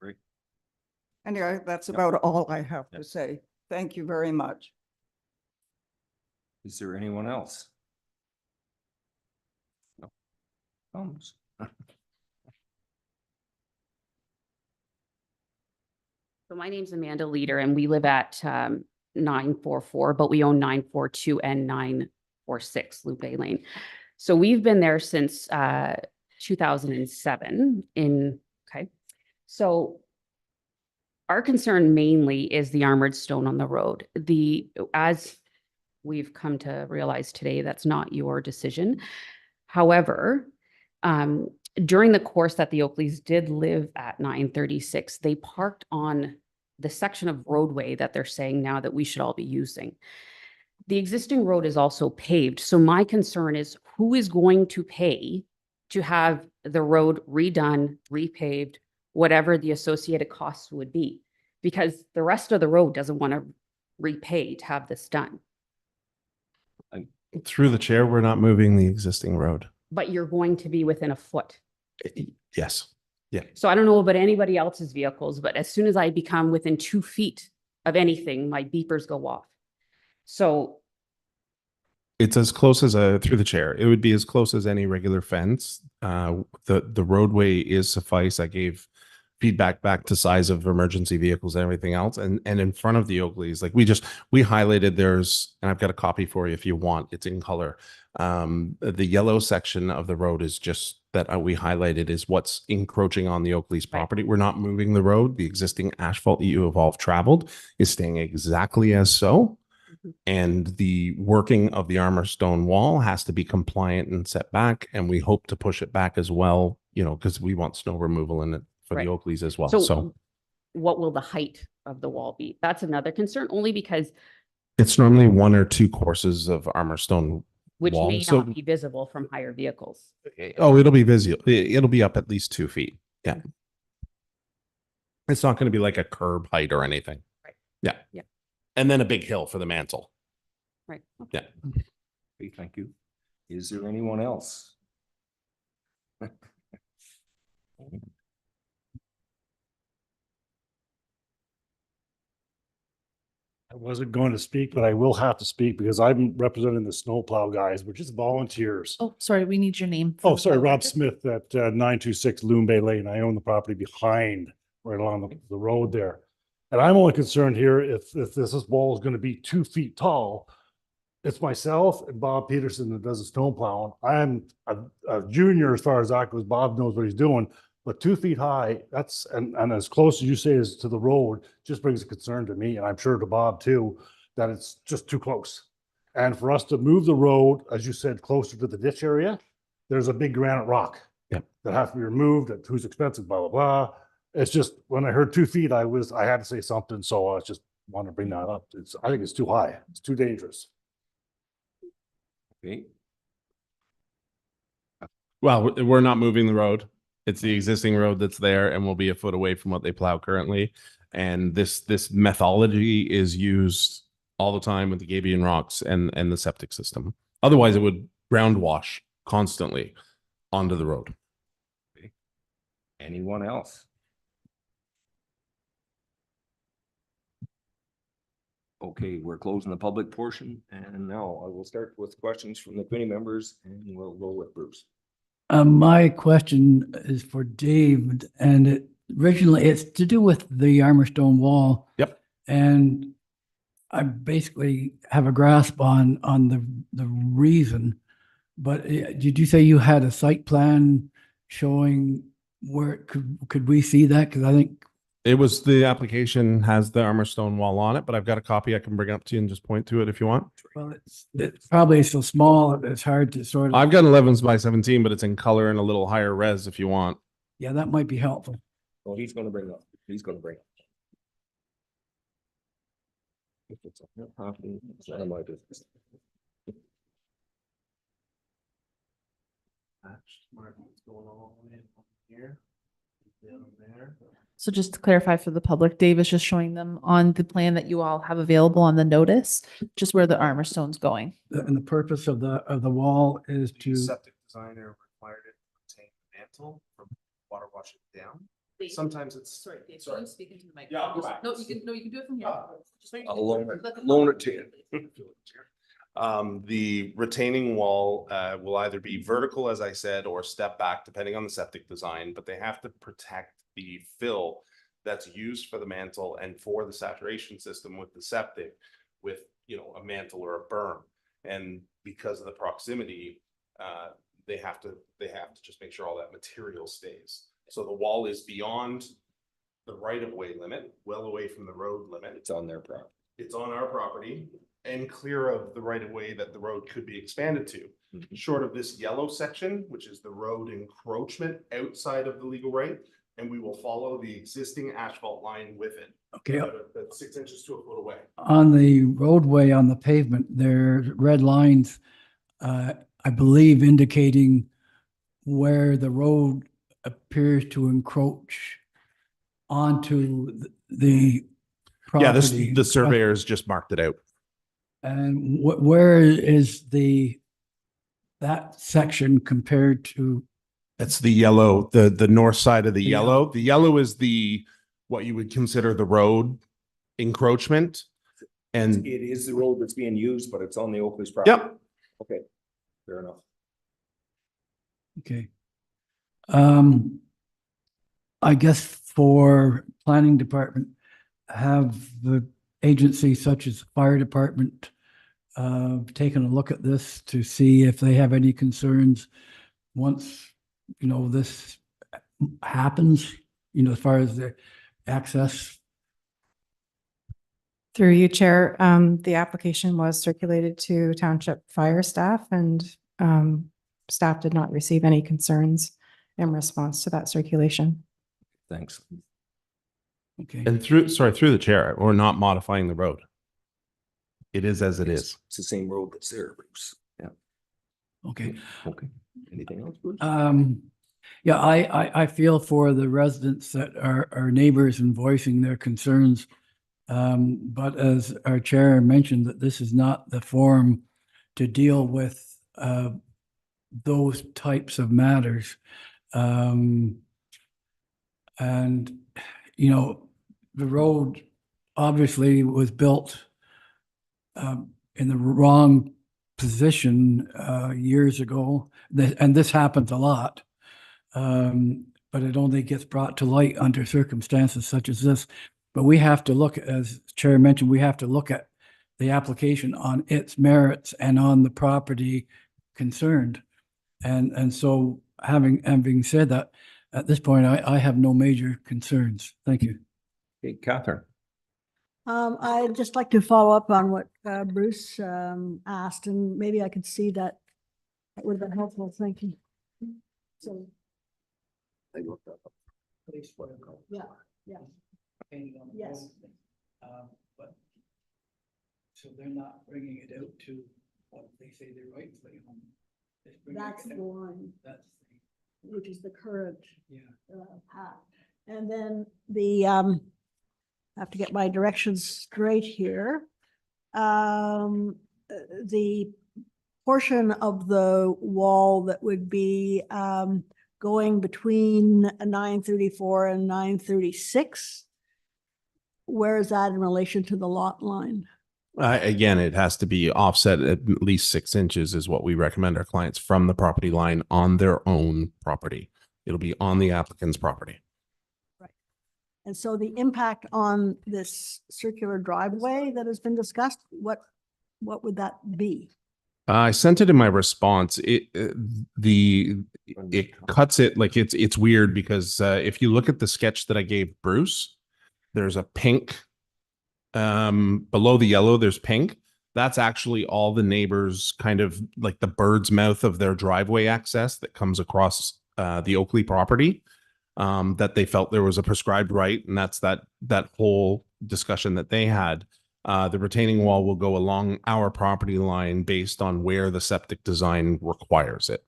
Speaker 2: Great.
Speaker 1: Anyway, that's about all I have to say. Thank you very much.
Speaker 2: Is there anyone else? No. Thumbs.
Speaker 12: So my name's Amanda Leader and we live at 944, but we own 942 and 946 Loop Bay Lane. So we've been there since 2007 okay. So our concern mainly is the armored stone on the road. As we've come to realize today, that's not your decision. However, during the course that the Oakleys did live at 936, they parked on the section of roadway that they're saying now that we should all be using. The existing road is also paved. So my concern is who is going to pay to have the road redone, repaved, whatever the associated costs would be, because the rest of the road doesn't want to repay to have this done.
Speaker 10: through the chair, we're not moving the existing road.
Speaker 12: But you're going to be within a foot.
Speaker 10: Yes. Yeah.
Speaker 12: So I don't know about anybody else's vehicles, but as soon as I become within 2 feet of anything, my beepers go off. So
Speaker 10: It's as close as through the chair. It would be as close as any regular fence. The roadway is suffice. I gave feedback back to size of emergency vehicles and everything else. And in front of the Oakleys, like we highlighted theirs, and I've got a copy for you if you want. It's in color. The yellow section of the road is just that we highlighted is what's encroaching on the Oakleys property. We're not moving the road. The existing asphalt EU Evolve traveled is staying exactly as so. And the working of the armor stone wall has to be compliant and set back. And we hope to push it back as well, because we want snow removal in it for the Oakleys as well. So
Speaker 12: what will the height of the wall be? That's another concern, only because
Speaker 10: it's normally 1 or 2 courses of armor stone
Speaker 12: which
Speaker 10: wall.
Speaker 12: may
Speaker 10: So,
Speaker 12: not be visible from higher vehicles.
Speaker 10: it'll be visible. It'll be up at least 2 feet. Yeah. It's not going to be like a curb height or anything.
Speaker 12: Right.
Speaker 10: Yeah.
Speaker 12: Yeah.
Speaker 10: And then a big hill for the mantle.
Speaker 12: Right.
Speaker 10: Yeah.
Speaker 2: Okay, thank you. Is there anyone else?
Speaker 13: I wasn't going to speak, but I will have to speak because I'm representing the snowplow guys, which is volunteers.
Speaker 5: Oh, sorry, we need your name. for
Speaker 13: Oh, sorry,
Speaker 5: the
Speaker 13: Rob
Speaker 5: record.
Speaker 13: Smith at 926 Loon Bay Lane. I own the property behind, right along the road there. And I'm only concerned here if this wall is going to be 2 feet tall. It's myself and Bob Peterson that does the snow plowing. I'm a junior as far as that goes. Bob knows what he's doing, but 2 feet high, that's, and as close as you say is to the road, just brings a concern to me, and I'm sure to Bob too, that it's just too close. And for us to move the road, as you said, closer to the ditch area, there's a big granite rock.
Speaker 10: Yep.
Speaker 13: That has to be removed, that who's expensive, blah, blah, blah. It's just, when I heard 2 feet, I had to say something, so I just want to bring that up. I think it's too high. It's too dangerous.
Speaker 2: Okay.
Speaker 10: Well, we're not moving the road. It's the existing road that's there and will be a foot away from what they plow currently. And this methodology is used all the time with the Gabion rocks and the septic system. Otherwise, it would ground wash constantly onto the road.
Speaker 2: Okay. Anyone else? Okay, we're closing the public portion, and now I will start with questions from the committee members, and we'll go with Bruce.
Speaker 3: My question is for Dave, and originally it's to do with the armor stone wall.
Speaker 10: Yep.
Speaker 3: And I basically have a grasp on the reason, but did you say you had a site plan showing where it could we see that? Because I think
Speaker 10: It was the application has the armor stone wall on it, but I've got a copy I can bring up to you and just point to it if you want.
Speaker 3: well, it's probably so small it's hard to sort of.
Speaker 10: I've got 11s by 17, but it's in color and a little higher res if you want.
Speaker 3: Yeah, that might be helpful.
Speaker 2: Well, he's gonna bring up, he's gonna bring up. If it's a hip copy, it's none of my business.
Speaker 5: So just to clarify for the public, Dave is just showing them on the plan that you all have available on the notice, just where the armor stone's going.
Speaker 3: And the purpose of the wall is to.
Speaker 14: Septic designer required it to retain the mantle from water washing down. Sometimes it's.
Speaker 5: Sorry, Dave,
Speaker 14: Sorry.
Speaker 5: can you speak into the
Speaker 14: Yeah, I'll go back.
Speaker 5: No, you can do it from here.
Speaker 2: I'll loan it to you.
Speaker 10: The retaining wall will either be vertical, as I said, or step back, depending on the septic design, but they have to protect the fill that's used for the mantle and for the saturation system with the septic with, a mantle or a berm. And because of the proximity, they have to just make sure all that material stays. So the wall is beyond the right-of-way limit, well away from the road limit.
Speaker 2: It's on their property.
Speaker 10: It's on our property and clear of the right-of-way that the road could be expanded to.
Speaker 2: Mhm.
Speaker 10: Short of this yellow section, which is the road encroachment outside of the legal right, and we will follow the existing asphalt line with it.
Speaker 3: Okay.
Speaker 10: That's 6 inches to a foot away.
Speaker 3: On the roadway, on the pavement, there's red lines, I believe indicating where the road appears to encroach onto the
Speaker 10: Yeah,
Speaker 3: property.
Speaker 10: the surveyors just marked it out.
Speaker 3: And where is that section compared to?
Speaker 10: That's the yellow, the north side of the
Speaker 3: The
Speaker 10: yellow. The yellow is what you would consider the road encroachment. And
Speaker 2: It is the road that's being used, but it's on the Oakley's property.
Speaker 10: Yep.
Speaker 2: Okay, fair enough.
Speaker 3: Okay. I guess for planning department, have the agencies such as fire department taken a look at this to see if they have any concerns once, this happens, as far as the access?
Speaker 7: Through you, Chair, the application was circulated to township fire staff and staff did not receive any concerns in response to that circulation.
Speaker 2: Thanks.
Speaker 3: Okay.
Speaker 10: And through the chair, we're not modifying the road. It is as it is.
Speaker 2: It's the same road that's there, Bruce. Yeah.
Speaker 3: Okay.
Speaker 2: Okay. Anything else, Bruce?
Speaker 3: Yeah, I feel for the residents that are neighbors and voicing their concerns. But as our chair mentioned, that this is not the forum to deal with those types of matters. And, the road obviously was built in the wrong position years ago. And this happens a lot. But it only gets brought to light under circumstances such as this. But we have to look, as Chair mentioned, we have to look at the application on its merits and on the property concerned. And so having said that, at this point, I have no major concerns. Thank you.
Speaker 2: Okay, Catherine.
Speaker 4: I'd just like to follow up on what Bruce asked, and maybe I could see that. That would have been helpful. Thank you. So, yeah, yeah. Yes.
Speaker 3: But so they're not bringing it out to what they say they're rightfully on.
Speaker 4: That's the one.
Speaker 3: That's
Speaker 4: Which is the current
Speaker 3: yeah.
Speaker 4: path. And then the I have to get my directions straight here. The portion of the wall that would be going between 934 and 936. Where is that in relation to the lot line?
Speaker 10: Again, it has to be offset at least 6 inches is what we recommend our clients from the property line on their own property. It'll be on the applicant's property.
Speaker 4: Right. And so the impact on this circular driveway that has been discussed, what would that be?
Speaker 10: I sent it in my response. It cuts it like it's weird because if you look at the sketch that I gave Bruce, there's a pink below the yellow. There's pink. That's actually all the neighbors, kind of like the bird's mouth of their driveway access that comes across the Oakley property. That they felt there was a prescribed right, and that's that whole discussion that they had. The retaining wall will go along our property line based on where the septic design requires it.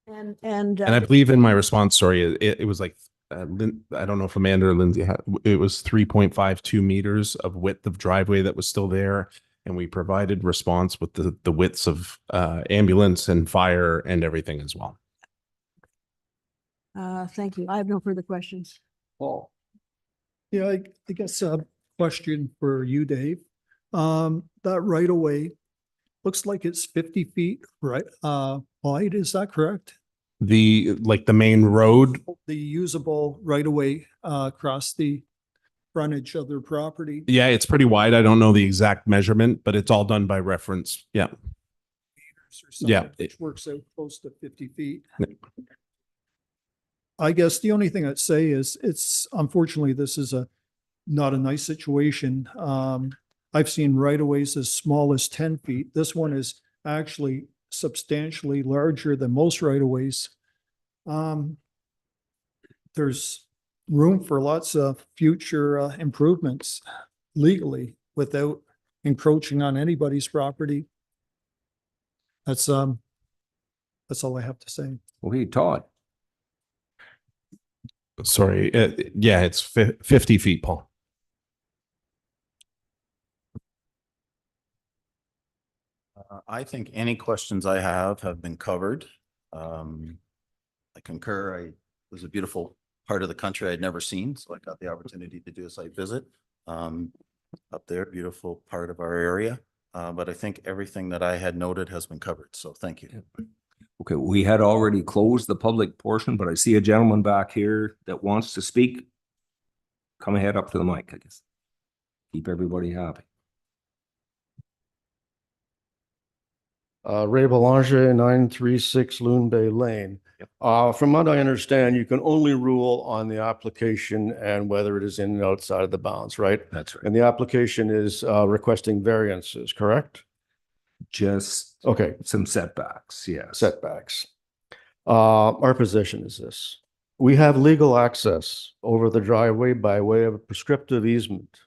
Speaker 4: And
Speaker 10: I believe in my response, sorry, it was like, I don't know if Amanda or Lindsay had, it was 3.52 meters of width of driveway that was still there. And we provided response with the widths of ambulance and fire and everything as well.
Speaker 4: thank you. I have no further questions.
Speaker 2: Paul.
Speaker 15: Yeah, I guess a question for you, Dave. That right of way looks like it's 50 feet, right, wide, is that correct?
Speaker 10: The main road.
Speaker 15: The usable right of way across the frontage of their property.
Speaker 10: Yeah, it's pretty wide. I don't know the exact measurement, but it's all done by reference. Yeah. Yeah.
Speaker 15: Which works out close to 50 feet. I guess the only thing I'd say is unfortunately, this is not a nice situation. I've seen right of ways as small as 10 feet. This one is actually substantially larger than most right of ways. There's room for lots of future improvements legally without encroaching on anybody's property. That's all I have to say.
Speaker 2: Okay, Todd.
Speaker 10: Sorry. Yeah, it's 50 feet, Paul.
Speaker 16: I think any questions I have been covered. I concur. It was a beautiful part of the country I'd never seen, so I got the opportunity to do a site visit up there. Beautiful part of our area. But I think everything that I had noted has been covered. So thank you.
Speaker 2: Okay, we had already closed the public portion, but I see a gentleman back here that wants to speak. Come ahead up to the mic, I guess. Keep everybody happy.
Speaker 17: Ray Belanger, 936 Loon Bay Lane. Yep. From what I understand, you can only rule on the application and whether it is in and outside of the bounds, right?
Speaker 2: That's right.
Speaker 17: And the application is requesting variances, correct?
Speaker 2: Just
Speaker 17: okay.
Speaker 2: Some setbacks, yes.
Speaker 17: Setbacks. Our position is this. We have legal access over the driveway by way of a prescriptive easement.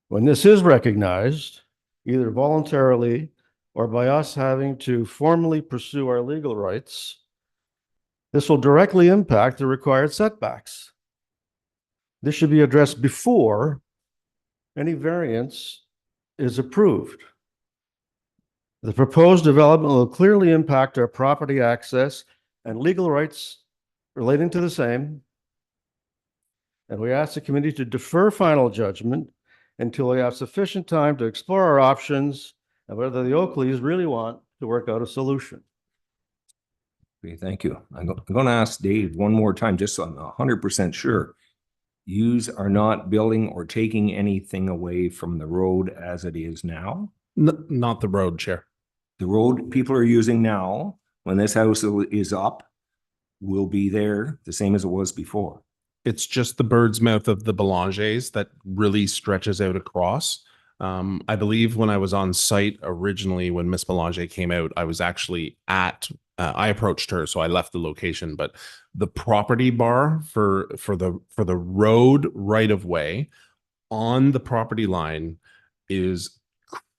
Speaker 17: When this is recognized, either voluntarily or by us having to formally pursue our legal rights, this will directly impact the required setbacks. This should be addressed before any variance is approved. The proposed development will clearly impact our property access and legal rights relating to the same. And we ask the committee to defer final judgment until we have sufficient time to explore our options and whether the Oakleys really want to work out a solution.
Speaker 2: Okay, thank you. I'm going to ask Dave one more time, just so I'm 100% sure. Yous are not building or taking anything away from the road as it is now?
Speaker 10: Not the road, Chair.
Speaker 2: The road people are using now, when this house is up, will be there the same as it was before.
Speaker 10: It's just the bird's mouth of the Belangers that really stretches out across. I believe when I was on site originally, when Miss Belanger came out, I was actually I approached her, so I left the location, but the property bar for the road right of way on the property line is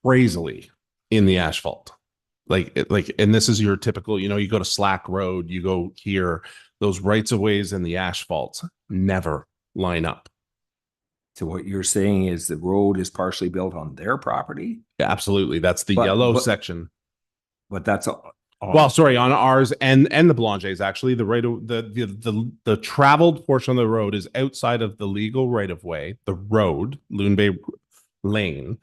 Speaker 10: crazily in the asphalt. And this is your typical, you go to Slack Road, you go here, those rights of ways and the asphalt never line up.
Speaker 2: So what you're saying is the road is partially built on their property?
Speaker 10: Yeah, absolutely. That's the yellow section.
Speaker 2: But that's
Speaker 10: well, sorry, on ours and the Belangers, actually, the traveled portion of the road is outside of the legal right of way, the road, Loon Bay Lane,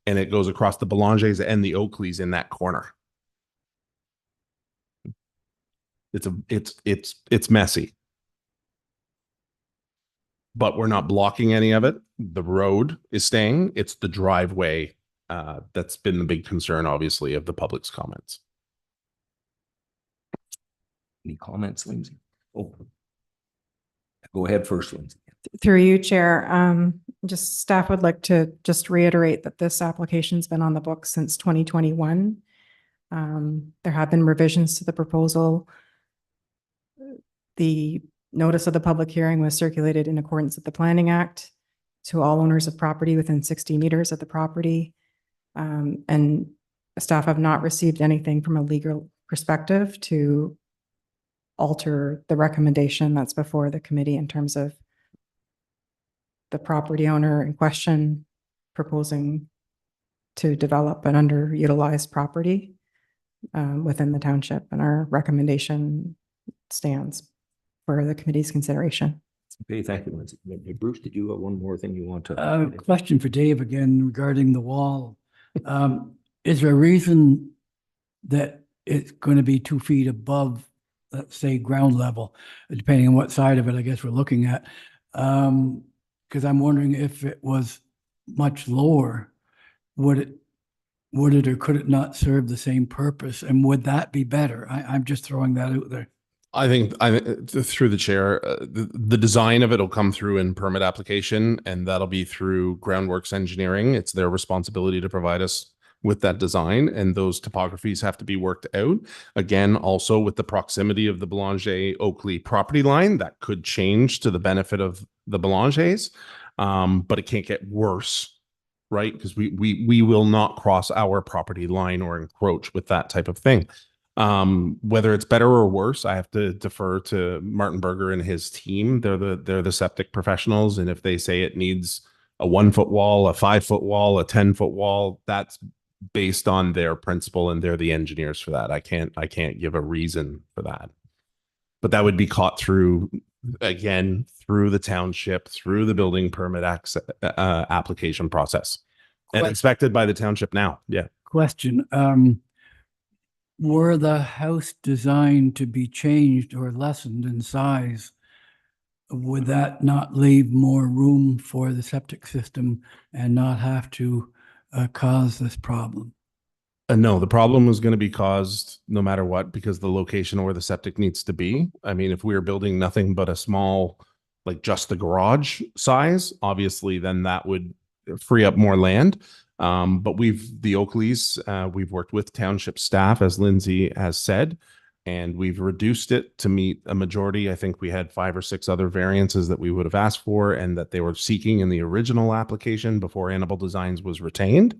Speaker 10: and it goes across the Belangers and the Oakleys in that corner. It's messy. But we're not blocking any of it. The road is staying. It's the driveway that's been the big concern, obviously, of the public's comments.
Speaker 2: Any comments, Lindsay? Oh, go ahead first, Lindsay.
Speaker 7: Through you, Chair, just staff would like to just reiterate that this application's been on the books since 2021. There have been revisions to the proposal. The notice of the public hearing was circulated in accordance with the Planning Act to all owners of property within 60 meters of the property. And staff have not received anything from a legal perspective to alter the recommendation that's before the committee in terms of the property owner in question proposing to develop an underutilized property within the township, and our recommendation stands for the committee's consideration.
Speaker 2: Okay, thank you, Lindsay. Bruce, did you have one more thing you want to?
Speaker 3: Question for Dave again regarding the wall. Is there a reason that it's going to be 2 feet above, let's say, ground level, depending on what side of it, I guess we're looking at? Because I'm wondering if it was much lower, would it or could it not serve the same purpose? And would that be better? I'm just throwing that out there.
Speaker 10: I think through the chair, the design of it will come through in permit application, and that'll be through Groundworks Engineering. It's their responsibility to provide us with that design, and those topographies have to be worked out. Again, also with the proximity of the Belanger Oakley property line, that could change to the benefit of the Belangers, but it can't get worse, right? Because we will not cross our property line or encroach with that type of thing. Whether it's better or worse, I have to defer to Martin Berger and his team. They're the septic professionals, and if they say it needs a 1 foot wall, a 5 foot wall, a 10-foot wall, that's based on their principle, and they're the engineers for that. I can't give a reason for that, but that would be caught through the township, through the building permit application process, and inspected by the township now. Yeah.
Speaker 3: Question. Were the house designed to be changed or lessened in size, would that not leave more room for the septic system and not have to cause this problem?
Speaker 10: No, the problem was going to be caused no matter what, because the location where the septic needs to be. I mean, if we were building nothing but a small, like just the garage size, obviously then that would free up more land. But the Oakleys, we've worked with township staff, as Lindsay has said, and we've reduced it to meet a majority. I think we had 5 or 6 other variances that we would have asked for and that they were seeking in the original application before Annabelle Designs was retained.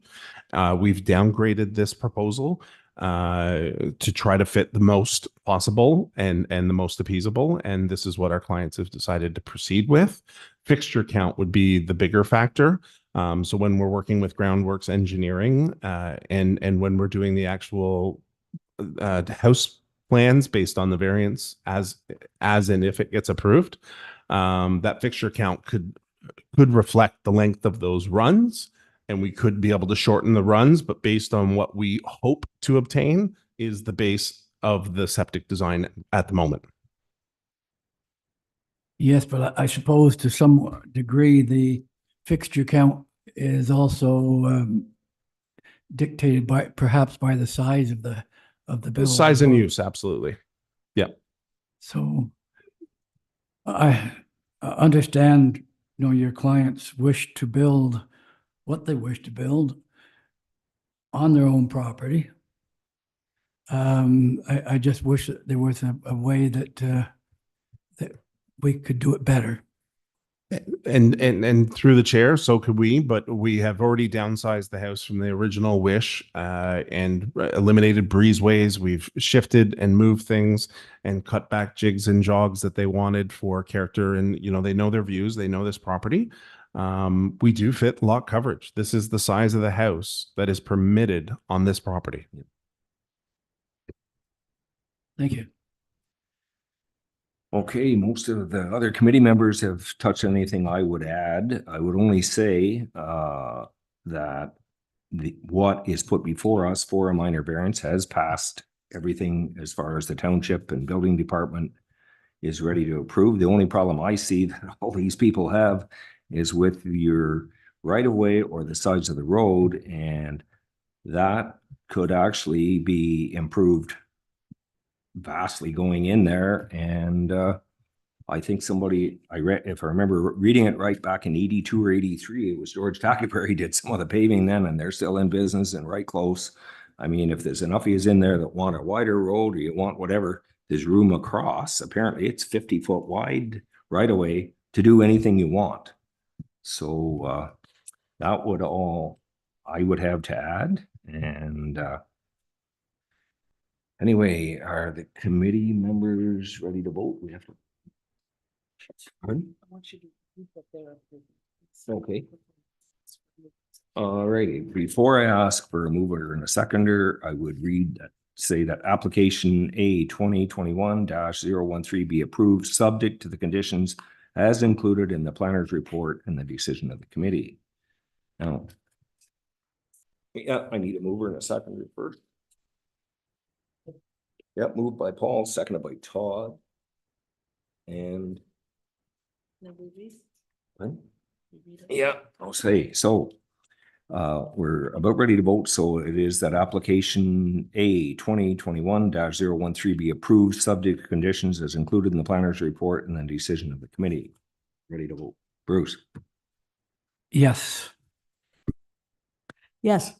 Speaker 10: We've downgraded this proposal to try to fit the most possible and the most appeasable. And this is what our clients have decided to proceed with. Fixture count would be the bigger factor. So when we're working with Groundworks Engineering and when we're doing the actual house plans based on the variance as and if it gets approved, that fixture count could reflect the length of those runs, and we could be able to shorten the runs, but based on what we hope to obtain is the base of the septic design at the moment.
Speaker 3: Yes, but I suppose to some degree, the fixture count is also dictated by, perhaps by the size of the building.
Speaker 10: Size and use, absolutely. Yeah.
Speaker 3: So I understand, your clients wish to build what they wish to build on their own property. I just wish that there was a way that that we could do it better.
Speaker 10: And through the chair, so could we, but we have already downsized the house from the original wish and eliminated breezeways. We've shifted and moved things and cut back jigs and jogs that they wanted for character. And, they know their views, they know this property. We do fit lot coverage. This is the size of the house that is permitted on this property.
Speaker 3: Thank you.
Speaker 2: Okay, most of the other committee members have touched on anything I would add. I would only say that what is put before us for a minor variance has passed everything as far as the township and building department is ready to approve. The only problem I see that all these people have is with your right of way or the sides of the road, and that could actually be improved vastly going in there. And I think somebody, if I remember reading it right, back in 82 or 83, it was George Tackyberry did some of the paving then, and they're still in business and right close. I mean, if there's enough of you in there that want a wider road or you want whatever, there's room across. Apparently it's 50-foot wide right away to do anything you want. So that would all I would have to add. And anyway, are the committee members ready to vote? We have to. Pardon? Okay. All righty. Before I ask for a mover and a seconder, I would say that application A 2021-013 be approved, subject to the conditions as included in the planner's report and the decision of the committee. Now, I need a mover and a seconder first. Yep, moved by Paul, seconded by Todd. And yeah, I'll say so. We're about ready to vote. So it is that application A 2021-013 be approved, subject to conditions as included in the planner's report and the decision of the committee. Ready to vote. Bruce?
Speaker 3: Yes.
Speaker 4: Yes.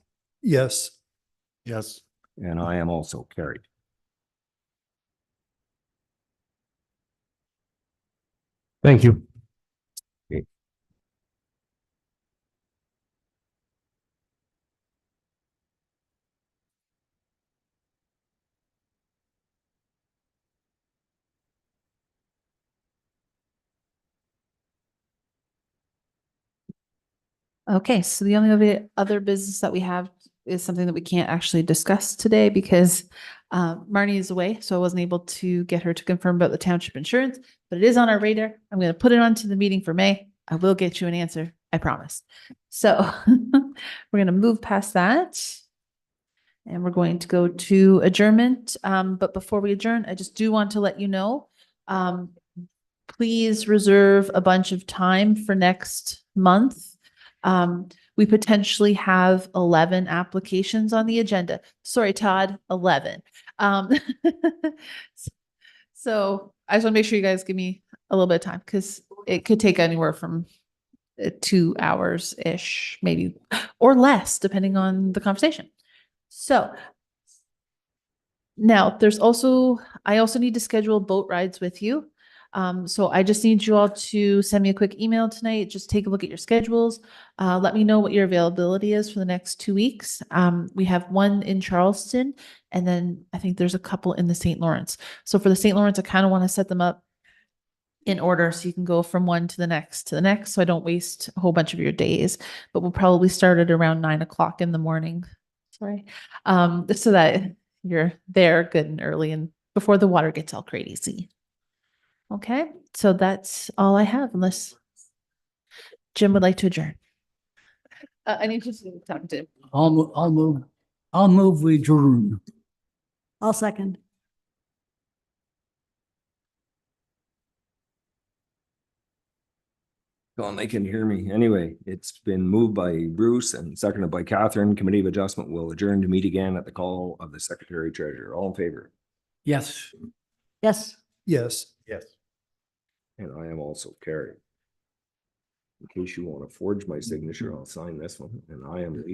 Speaker 15: Yes.
Speaker 10: Yes.
Speaker 2: And I am also carried.
Speaker 6: Thank you.
Speaker 2: Okay.
Speaker 5: Okay, so the only other business that we have is something that we can't actually discuss today because Marnie is away, so I wasn't able to get her to confirm about the township insurance, but it is on our radar. I'm going to put it onto the meeting for May. I will get you an answer, I promise. So we're going to move past that. And we're going to go to adjournment. But before we adjourn, I just do want to let you know, please reserve a bunch of time for next month. We potentially have 11 applications on the agenda. Sorry, Todd, 11. So I just want to make sure you guys give me a little bit of time because it could take anywhere from 2 hours-ish, maybe, or less, depending on the conversation. So now I also need to schedule boat rides with you. So I just need you all to send me a quick email tonight. Just take a look at your schedules. Let me know what your availability is for the next 2 weeks. We have one in Charleston, and then I think there's a couple in the St. Lawrence. So for the St. Lawrence, I kind of want to set them up in order so you can go from one to the next, so I don't waste a whole bunch of your days. But we'll probably start at around 9 o'clock in the morning. Sorry. So that you're there good and early and before the water gets all crazy. Okay, so that's all I have, unless Jim would like to adjourn. I need you to talk to.
Speaker 3: I'll move we adjourn.
Speaker 4: I'll second.
Speaker 2: Well, they can hear me. Anyway, it's been moved by Bruce and seconded by Catherine. Committee of Adjustment will adjourn to meet again at the call of the Secretary Treasurer. All in favor?
Speaker 3: Yes.
Speaker 4: Yes.
Speaker 15: Yes.
Speaker 16: Yes.
Speaker 2: And I am also carried. In case you want to forge my signature, I'll sign this one, and I am